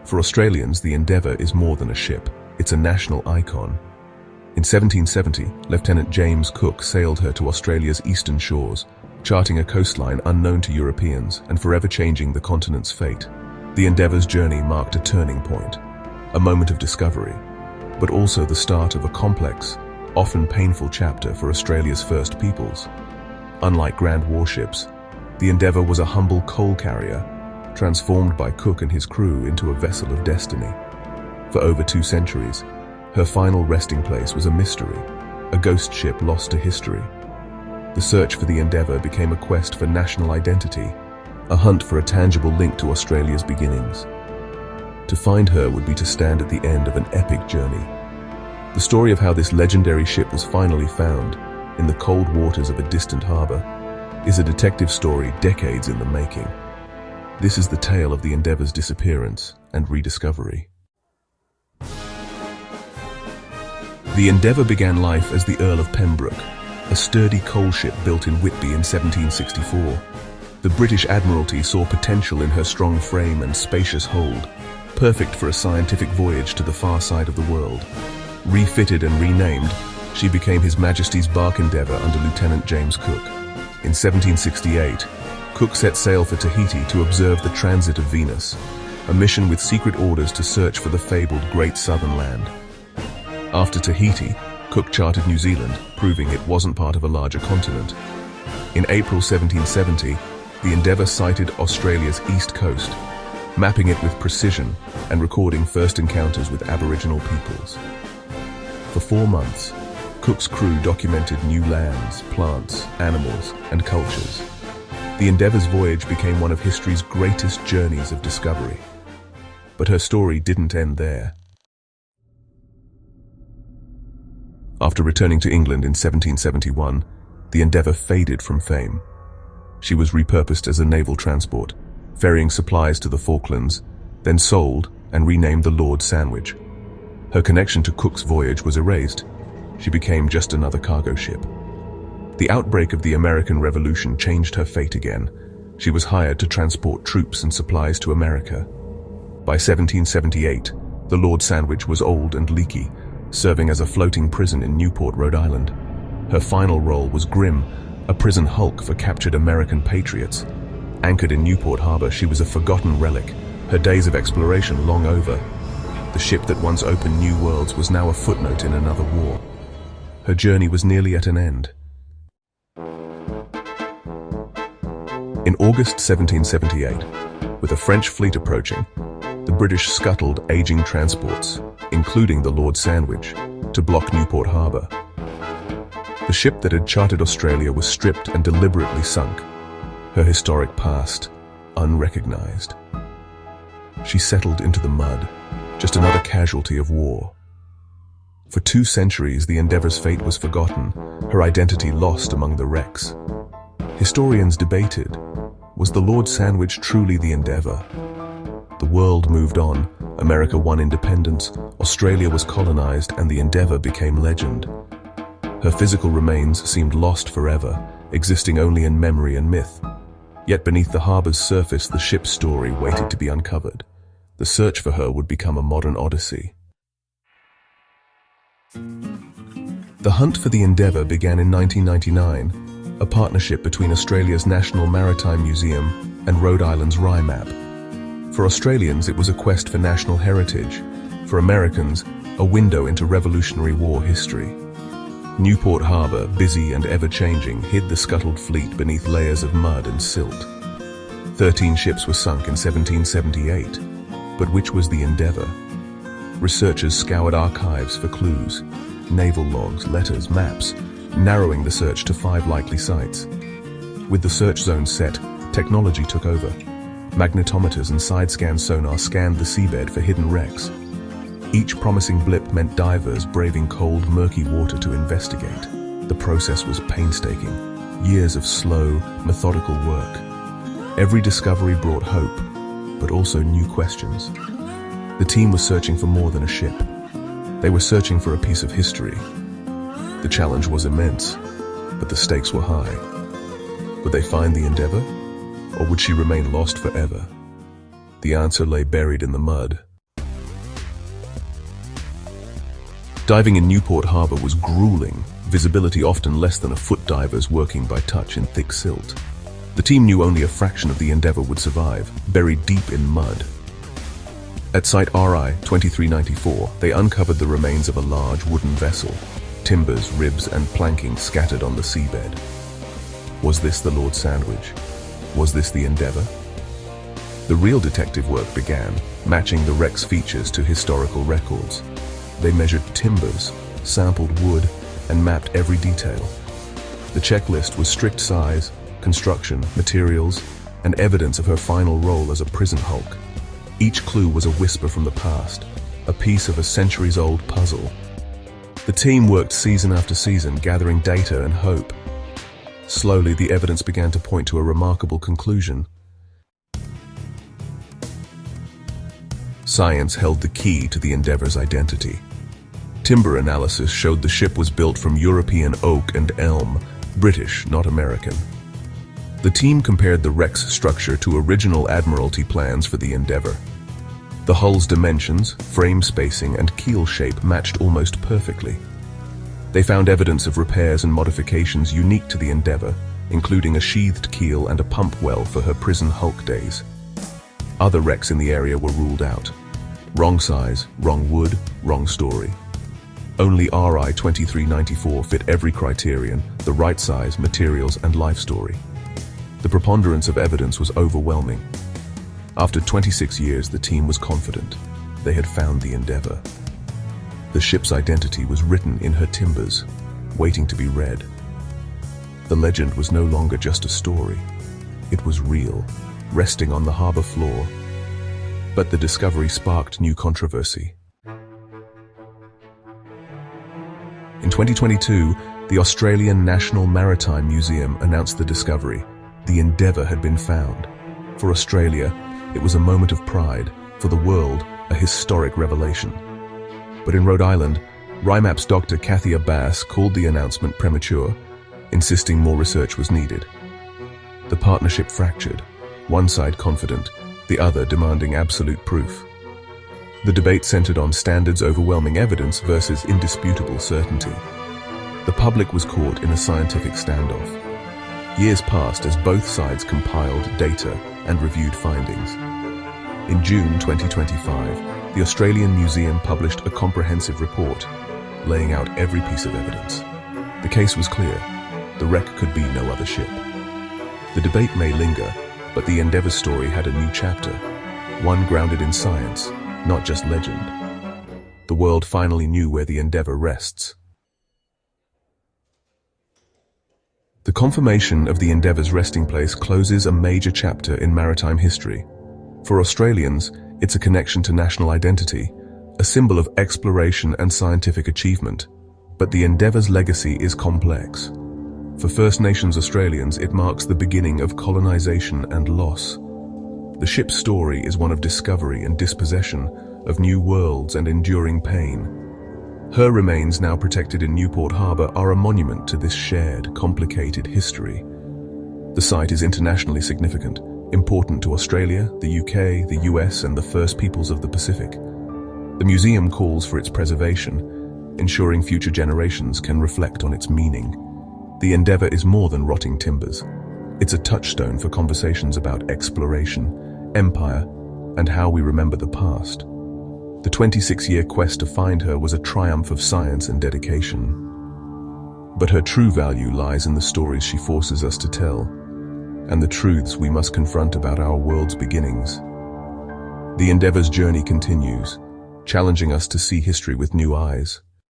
For Australians, the Endeavour is more than a ship. It's a national icon. In 1770, Lieutenant James Cook sailed her to Australia's eastern shores, charting a coastline unknown to Europeans and forever changing the continent's fate. The Endeavour's journey marked a turning point, a moment of discovery, but also the start of a complex, often painful chapter for Australia's first peoples. Unlike grand warships, the Endeavour was a humble coal carrier, transformed by Cook and his crew into a vessel of destiny. For over 2 centuries, her final resting place was a mystery, a ghost ship lost to history. The search for the Endeavour became a quest for national identity, a hunt for a tangible link to Australia's beginnings. To find her would be to stand at the end of an epic journey. The story of how this legendary ship was finally found, in the cold waters of a distant harbour, is a detective story decades in the making. This is the tale of the Endeavour's disappearance and rediscovery. The Endeavour began life as the Earl of Pembroke, a sturdy coal ship built in Whitby in 1764. The British Admiralty saw potential in her strong frame and spacious hold, perfect for a scientific voyage to the far side of the world. Refitted and renamed, she became His Majesty's bark Endeavour under Lieutenant James Cook. In 1768, Cook set sail for Tahiti to observe the transit of Venus, a mission with secret orders to search for the fabled Great Southern Land. After Tahiti, Cook charted New Zealand, proving it wasn't part of a larger continent. In April 1770, the Endeavour sighted Australia's east coast, mapping it with precision and recording first encounters with Aboriginal peoples. For 4 months, Cook's crew documented new lands, plants, animals, and cultures. The Endeavour's voyage became one of history's greatest journeys of discovery. But her story didn't end there. After returning to England in 1771, the Endeavour faded from fame. She was repurposed as a naval transport, ferrying supplies to the Falklands, then sold and renamed the Lord Sandwich. Her connection to Cook's voyage was erased. She became just another cargo ship. The outbreak of the American Revolution changed her fate again. She was hired to transport troops and supplies to America. By 1778, the Lord Sandwich was old and leaky, serving as a floating prison in Newport, Rhode Island. Her final role was grim, a prison hulk for captured American patriots. Anchored in Newport Harbor, she was a forgotten relic, her days of exploration long over. The ship that once opened new worlds was now a footnote in another war. Her journey was nearly at an end. In August 1778, with a French fleet approaching, the British scuttled aging transports, including the Lord Sandwich, to block Newport Harbor. The ship that had charted Australia was stripped and deliberately sunk, her historic past unrecognized. She settled into the mud, just another casualty of war. For 2 centuries, the Endeavour's fate was forgotten, her identity lost among the wrecks. Historians debated, was the Lord Sandwich truly the Endeavour? The world moved on, America won independence, Australia was colonized, and the Endeavour became legend. Her physical remains seemed lost forever, existing only in memory and myth. Yet beneath the harbour's surface, the ship's story waited to be uncovered. The search for her would become a modern odyssey. The hunt for the Endeavour began in 1999, a partnership between Australia's National Maritime Museum and Rhode Island's RIMAP. For Australians, it was a quest for national heritage. For Americans, a window into Revolutionary War history. Newport Harbor, busy and ever-changing, hid the scuttled fleet beneath layers of mud and silt. 13 ships were sunk in 1778, but which was the Endeavour? Researchers scoured archives for clues, naval logs, letters, maps, narrowing the search to 5 likely sites. With the search zone set, technology took over. Magnetometers and side-scan sonar scanned the seabed for hidden wrecks. Each promising blip meant divers braving cold, murky water to investigate. The process was painstaking, years of slow, methodical work. Every discovery brought hope, but also new questions. The team was searching for more than a ship. They were searching for a piece of history. The challenge was immense, but the stakes were high. Would they find the Endeavour, or would she remain lost forever? The answer lay buried in the mud. Diving in Newport Harbor was grueling, visibility often less than a foot, divers working by touch in thick silt. The team knew only a fraction of the Endeavour would survive, buried deep in mud. At Site RI 2394, they uncovered the remains of a large wooden vessel, timbers, ribs, and planking scattered on the seabed. Was this the Lord Sandwich? Was this the Endeavour? The real detective work began, matching the wreck's features to historical records. They measured timbers, sampled wood, and mapped every detail. The checklist was strict size, construction, materials, and evidence of her final role as a prison hulk. Each clue was a whisper from the past, a piece of a centuries-old puzzle. The team worked season after season, gathering data and hope. Slowly, the evidence began to point to a remarkable conclusion. Science held the key to the Endeavour's identity. Timber analysis showed the ship was built from European oak and elm, British, not American. The team compared the wreck's structure to original Admiralty plans for the Endeavour. The hull's dimensions, frame spacing, and keel shape matched almost perfectly. They found evidence of repairs and modifications unique to the Endeavour, including a sheathed keel and a pump well for her prison hulk days. Other wrecks in the area were ruled out. Wrong size, wrong wood, wrong story. Only RI 2394 fit every criterion: the right size, materials, and life story. The preponderance of evidence was overwhelming. After 26 years, the team was confident. They had found the Endeavour. The ship's identity was written in her timbers, waiting to be read. The legend was no longer just a story. It was real, resting on the harbour floor. But the discovery sparked new controversy. In 2022, the Australian National Maritime Museum announced the discovery. The Endeavour had been found. For Australia, it was a moment of pride. For the world, a historic revelation. But in Rhode Island, RIMAP's Dr. Kathy Abbas called the announcement premature, insisting more research was needed. The partnership fractured, one side confident, the other demanding absolute proof. The debate centered on standards overwhelming evidence versus indisputable certainty. The public was caught in a scientific standoff. Years passed as both sides compiled data and reviewed findings. In June 2025, the Australian Museum published a comprehensive report, laying out every piece of evidence. The case was clear. The wreck could be no other ship. The debate may linger, but the Endeavour story had a new chapter, one grounded in science, not just legend. The world finally knew where the Endeavour rests. The confirmation of the Endeavour's resting place closes a major chapter in maritime history. For Australians, it's a connection to national identity, a symbol of exploration and scientific achievement. But the Endeavour's legacy is complex. For First Nations Australians, it marks the beginning of colonisation and loss. The ship's story is one of discovery and dispossession, of new worlds and enduring pain. Her remains, now protected in Newport Harbor, are a monument to this shared, complicated history. The site is internationally significant, important to Australia, the UK, the US, and the First Peoples of the Pacific. The museum calls for its preservation, ensuring future generations can reflect on its meaning. The Endeavour is more than rotting timbers. It's a touchstone for conversations about exploration, empire, and how we remember the past. The 26-year quest to find her was a triumph of science and dedication. But her true value lies in the stories she forces us to tell, and the truths we must confront about our world's beginnings. The Endeavour's journey continues, challenging us to see history with new eyes.